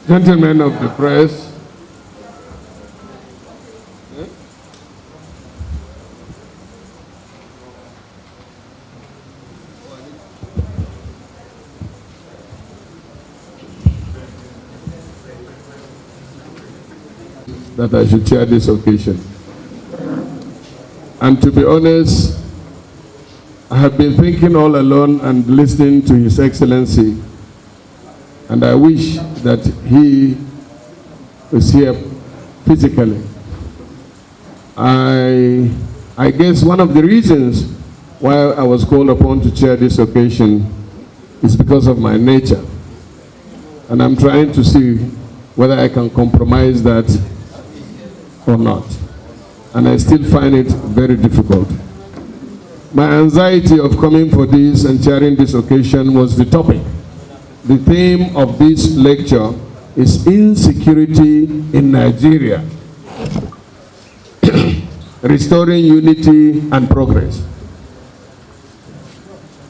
Gentlemen of the press, that I should chair this occasion. And to be honest, I have been thinking all alone and listening to His Excellency, and I wish that he was here physically. I guess one of the reasons why I was called upon to chair this occasion is because of my nature. And I'm trying to see whether I can compromise that or not. And I still find it very difficult. My anxiety of coming for this and chairing this occasion was the topic. The theme of this lecture is insecurity in Nigeria, restoring unity and progress.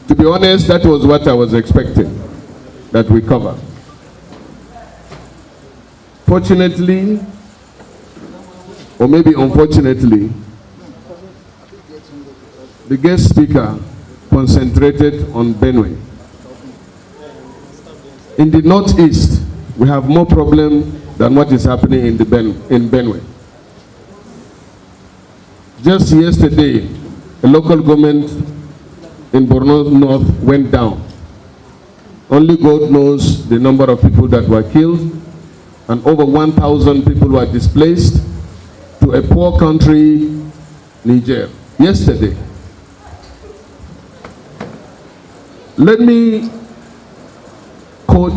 To be honest, that was what I was expecting that we cover. Fortunately, or maybe unfortunately, the guest speaker concentrated on Benue. In the Northeast, we have more problem than what is happening in Benue. Just yesterday, a local government in Borno North went down. Only God knows the number of people that were killed, and over 1,000 people were displaced to a poor country, Niger, yesterday. Let me quote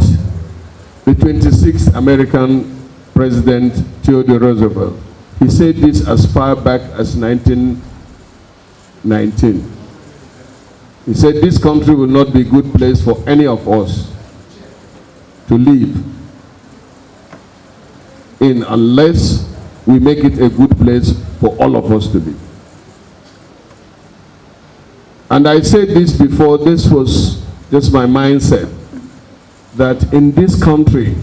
the 26th American President Theodore Roosevelt. He said this as far back as 1919. He said, this country will not be a good place for any of us to live in unless we make it a good place for all of us to live. And I said this before, this was just my mindset, that in this country,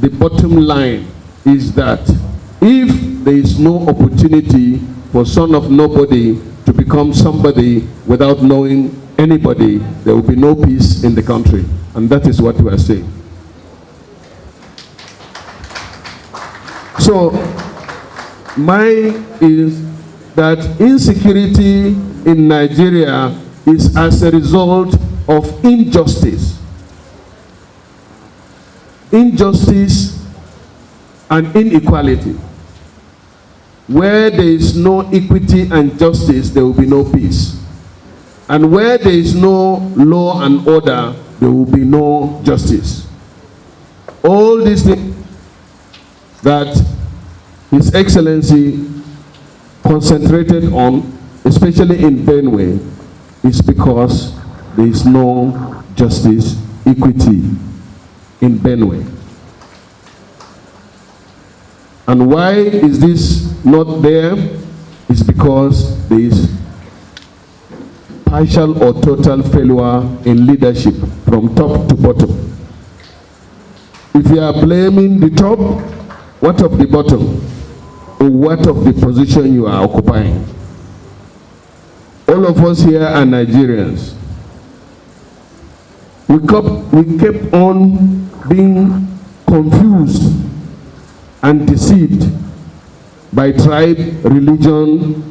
the bottom line is that if there is no opportunity for son of nobody to become somebody without knowing anybody, there will be no peace in the country. And that is what we are saying. So, mine is that insecurity in Nigeria is as a result of injustice. Injustice and inequality. Where there is no equity and justice, there will be no peace. And where there is no law and order, there will be no justice. All these things that His Excellency concentrated on, especially in Benue, is because there is no justice, equity in Benue. And why is this not there? It's because there is partial or total failure in leadership from top to bottom. If you are blaming the top, what of the bottom? Or what of the position you are occupying? All of us here are Nigerians. We kept on being confused and deceived by tribe, religion,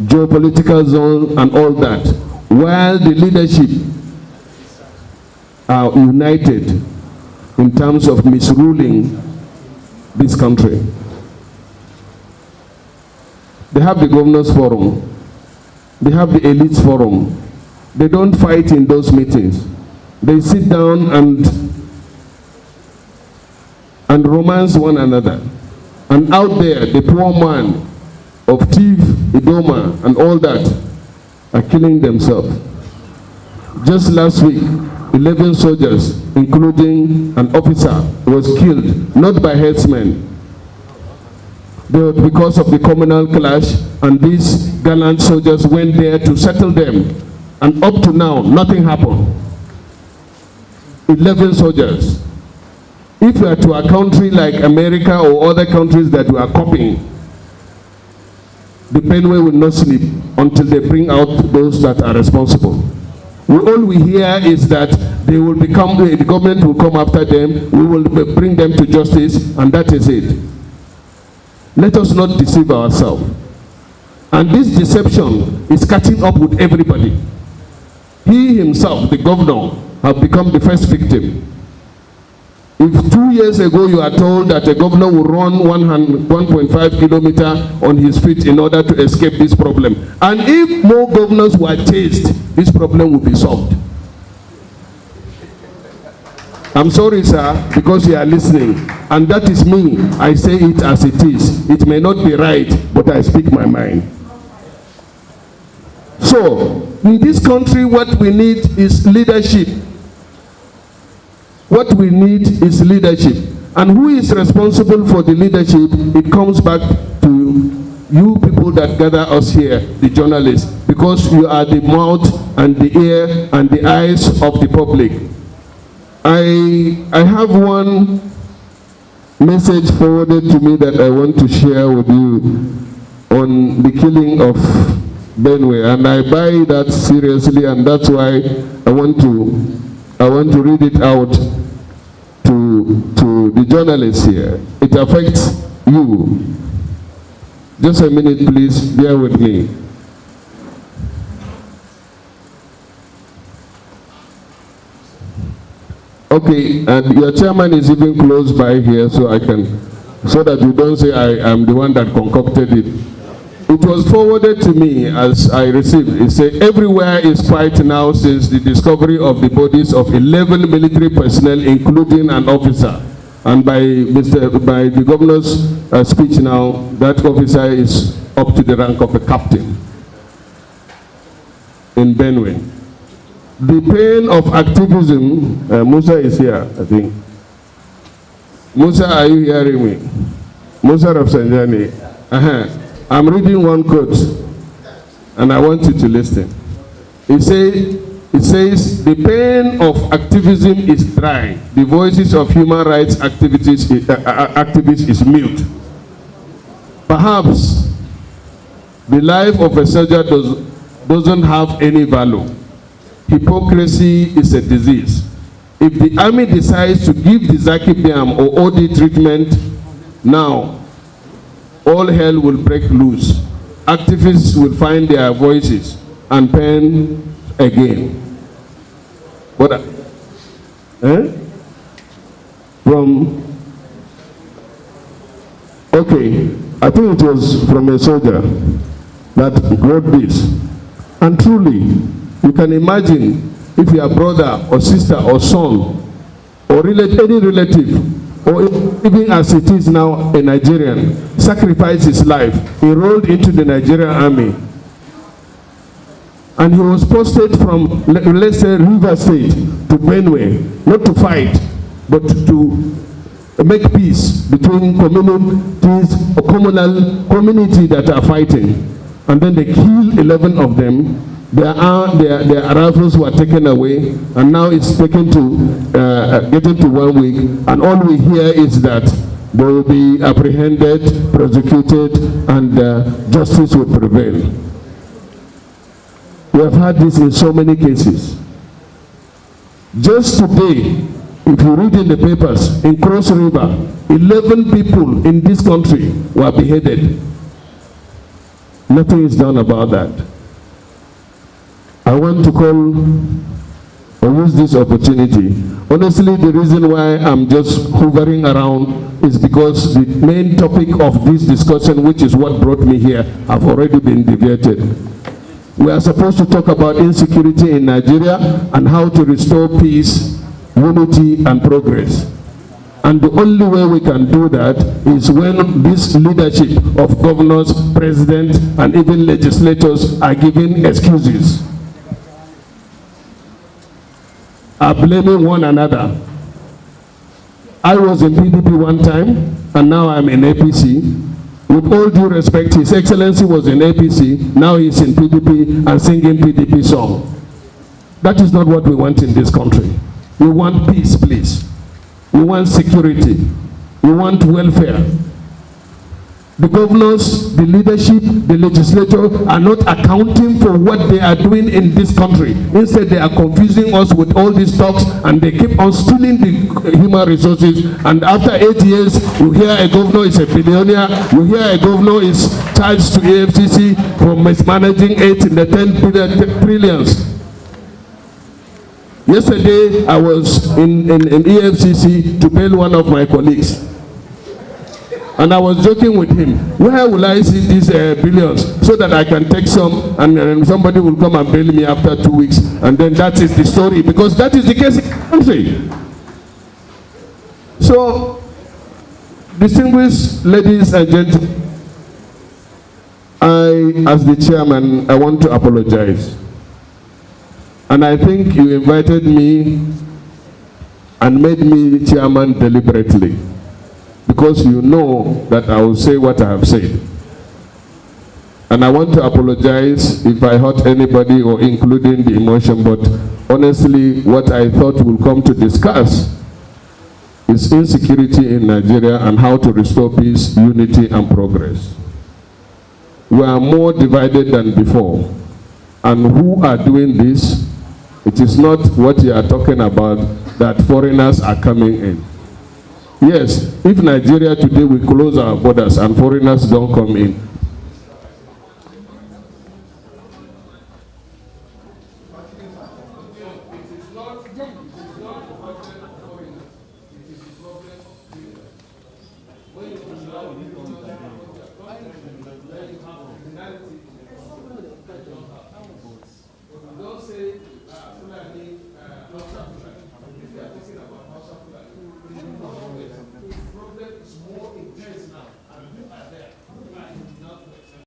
geopolitical zone, and all that, while the leadership are united in terms of misruling this country. They have the Governors Forum, they have the Elites Forum. They don't fight in those meetings. They sit down and romance one another. And out there, the poor man of Tiv, Idoma, and all that are killing themselves. Just last week, 11 soldiers, including an officer, was killed, not by herdsmen, but because of the communal clash, and these gallant soldiers went there to settle them. And up to now, nothing happened. 11 soldiers. if you are to a country like America or other countries that we are copying, the Benue will not sleep until they bring out those that are responsible. All we hear is that they will become, the government will come after them, we will bring them to justice, and that is it. Let us not deceive ourselves. And this deception is catching up with everybody. He himself, the governor, have become the first victim. If 2 years ago you are told that a governor will run 1.5 kilometers on his feet in order to escape this problem, and if more governors were chased, this problem will be solved. I'm sorry, sir, because you are listening, and that is me. I say it as it is. It may not be right, but I speak my mind. So, in this country, what we need is leadership. What we need is leadership. And who is responsible for the leadership? It comes back to you people that gather us here, the journalists, because you are the mouth and the ear and the eyes of the public. I have one message forwarded to me that I want to share with you on the killing of Benue, and I buy that seriously, and that's why I want to read it out to the journalists here. It affects you. Just a minute, please, bear with me. Okay, and your chairman is even close by here, so that you don't say I am the one that concocted it. It was forwarded to me as I received. It said, everywhere is quiet now since the discovery of the bodies of 11 military personnel, including an officer. And by the governor's speech now, that officer is up to the rank of a captain in Benue. The pain of activism, Musa is here, I think. Musa, are you hearing me? Musa Rafsanjani. I'm reading one quote, and I want you to listen. It says, the pain of activism is dry. The voices of human rights activists is mute. Perhaps the life of a soldier doesn't have any value. Hypocrisy is a disease. If the army decides to give the Zaki-Biam or OD treatment now, all hell will break loose. Activists will find their voices and pen again. What? Okay, I think it was from a soldier that wrote this. And truly, you can imagine if your brother or sister or son or any relative, or even as it is now a Nigerian, sacrificed his life, enrolled into the Nigerian army, and he was posted from, let's say, River State to Benue, not to fight, but to make peace between communities or community that are fighting. And then they kill 11 of them. Their rifles were taken away, and now it's taken to getting to 1 week, and all we hear is that they will be apprehended, prosecuted, and justice will prevail. We have had this in so many cases. Just today, if you read in the papers, in Cross River, 11 people in this country were beheaded. Nothing is done about that. I want to call or use this opportunity. Honestly, the reason why I'm just hovering around is because the main topic of this discussion, which is what brought me here, have already been deviated. We are supposed to talk about insecurity in Nigeria and how to restore peace, unity, and progress. And the only way we can do that is when this leadership of governors, presidents, and even legislators are giving excuses, are blaming one another. I was in PDP one time, and now I'm in APC. With all due respect, His Excellency was in APC, now he's in PDP and singing PDP song. That is not what we want in this country. We want peace, please. We want security. We want welfare. The governors, the leadership, the legislature are not accounting for what they are doing in this country. Instead, they are confusing us with all these talks, and they keep on stealing the human resources. And after 8 years, you hear a governor is a billionaire, you hear a governor is charged to AFCC for mismanaging 8 in the 10 trillions. Yesterday, I was in EFCC to bail one of my colleagues. And I was joking with him, where will I see these billions so that I can take some and somebody will come and bail me after 2 weeks, and then that is the story, because that is the case in the country. So, distinguished ladies and gentlemen, I, as the chairman, I want to apologize. And I think you invited me and made me chairman deliberately, because you know that I will say what I have said. And I want to apologize if I hurt anybody or including the emotion, but honestly, what I thought we'll come to discuss is insecurity in Nigeria and how to restore peace, unity, and progress. We are more divided than before. And who are doing this? It is not what you are talking about, that foreigners are coming in. Yes, if Nigeria today we close our borders and foreigners don't come in,